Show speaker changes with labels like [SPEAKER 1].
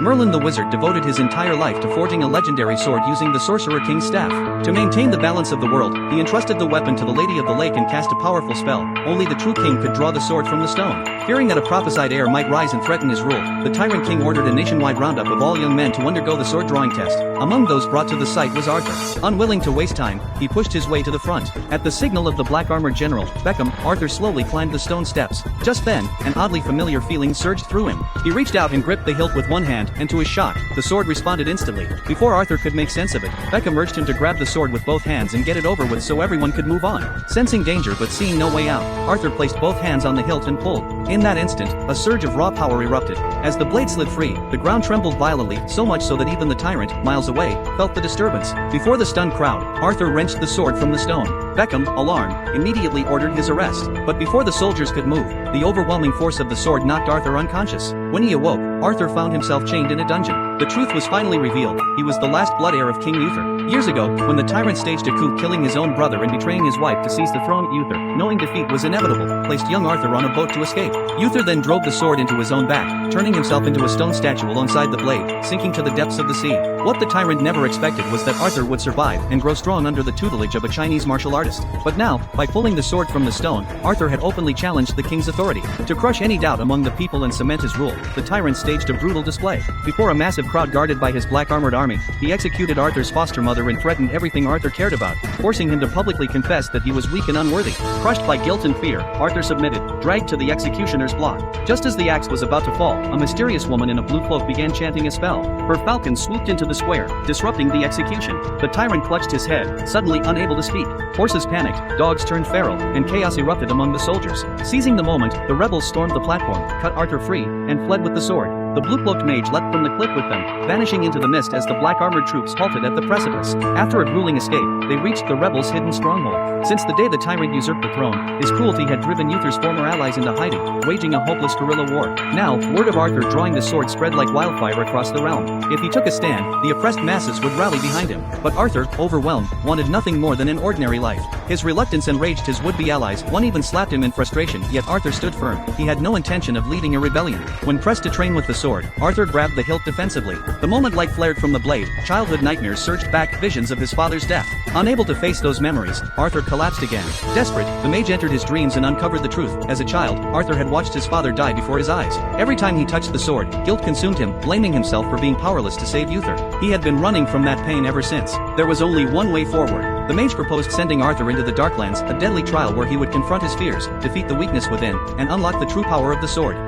[SPEAKER 1] Merlin the wizard devoted his entire life to forging a legendary sword using the Sorcerer King's staff. To maintain the balance of the world, he entrusted the weapon to the Lady of the Lake and cast a powerful spell. Only the true king could draw the sword from the stone. Fearing that a prophesied heir might rise and threaten his rule, the tyrant king ordered a nationwide roundup of all young men to undergo the sword drawing test. Among those brought to the site was Arthur. Unwilling to waste time, he pushed his way to the front. At the signal of the black-armored general, Beckham, Arthur slowly climbed the stone steps. Just then, an oddly familiar feeling surged through him. He reached out and gripped the hilt with one hand, and to his shock, the sword responded instantly. Before Arthur could make sense of it, Beckham urged him to grab the sword with both hands and get it over with so everyone could move on. Sensing danger but seeing no way out, Arthur placed both hands on the hilt and pulled. In that instant, a surge of raw power erupted. As the blade slid free, the ground trembled violently, so much so that even the tyrant, miles away, felt the disturbance. Before the stunned crowd, Arthur wrenched the sword from the stone. Beckham, alarmed, immediately ordered his arrest. But before the soldiers could move, the overwhelming force of the sword knocked Arthur unconscious. When he awoke, Arthur found himself chained in a dungeon. The truth was finally revealed. He was the last blood heir of King Uther. Years ago, when the tyrant staged a coup killing his own brother and betraying his wife to seize the throne, Uther, knowing defeat was inevitable, placed young Arthur on a boat to escape. Uther then drove the sword into his own back, turning himself into a stone statue alongside the blade, sinking to the depths of the sea. What the tyrant never expected was that Arthur would survive and grow strong under the tutelage of a Chinese martial artist. But now, by pulling the sword from the stone, Arthur had openly challenged the king's authority. To crush any doubt among the people and cement his rule, the tyrant staged a brutal display. Before a massive crowd guarded by his black-armored army, he executed Arthur's foster mother and threatened everything Arthur cared about, forcing him to publicly confess that he was weak and unworthy. Crushed by guilt and fear, Arthur submitted, dragged to the executioner's block. Just as the axe was about to fall, a mysterious woman in a blue cloak began chanting a spell. Her falcon swooped into the square, disrupting the execution. The tyrant clutched his head, suddenly unable to speak. Horses panicked, dogs turned feral, and chaos erupted among the soldiers. Seizing the moment, the rebels stormed the platform, cut Arthur free, and fled with the sword. The blue-cloaked mage leapt from the cliff with them, vanishing into the mist as the black-armored troops halted at the precipice. After a grueling escape, they reached the rebels' hidden stronghold. Since the day the tyrant usurped the throne, his cruelty had driven Uther's former allies into hiding, waging a hopeless guerrilla war. Now, word of Arthur drawing the sword spread like wildfire across the realm. If he took a stand, the oppressed masses would rally behind him. But Arthur, overwhelmed, wanted nothing more than an ordinary life. His reluctance enraged his would-be allies, one even slapped him in frustration, yet Arthur stood firm. He had no intention of leading a rebellion. When pressed to train with the sword, Arthur grabbed the hilt defensively. The moment light flared from the blade, childhood nightmares surged back, visions of his father's death. Unable to face those memories, Arthur collapsed again. Desperate, the mage entered his dreams and uncovered the truth. As a child, Arthur had watched his father die before his eyes. Every time he touched the sword, guilt consumed him, blaming himself for being powerless to save Uther. He had been running from that pain ever since. There was only one way forward. The mage proposed sending Arthur into the Darklands, a deadly trial where he would confront his fears, defeat the weakness within, and unlock the true power of the sword.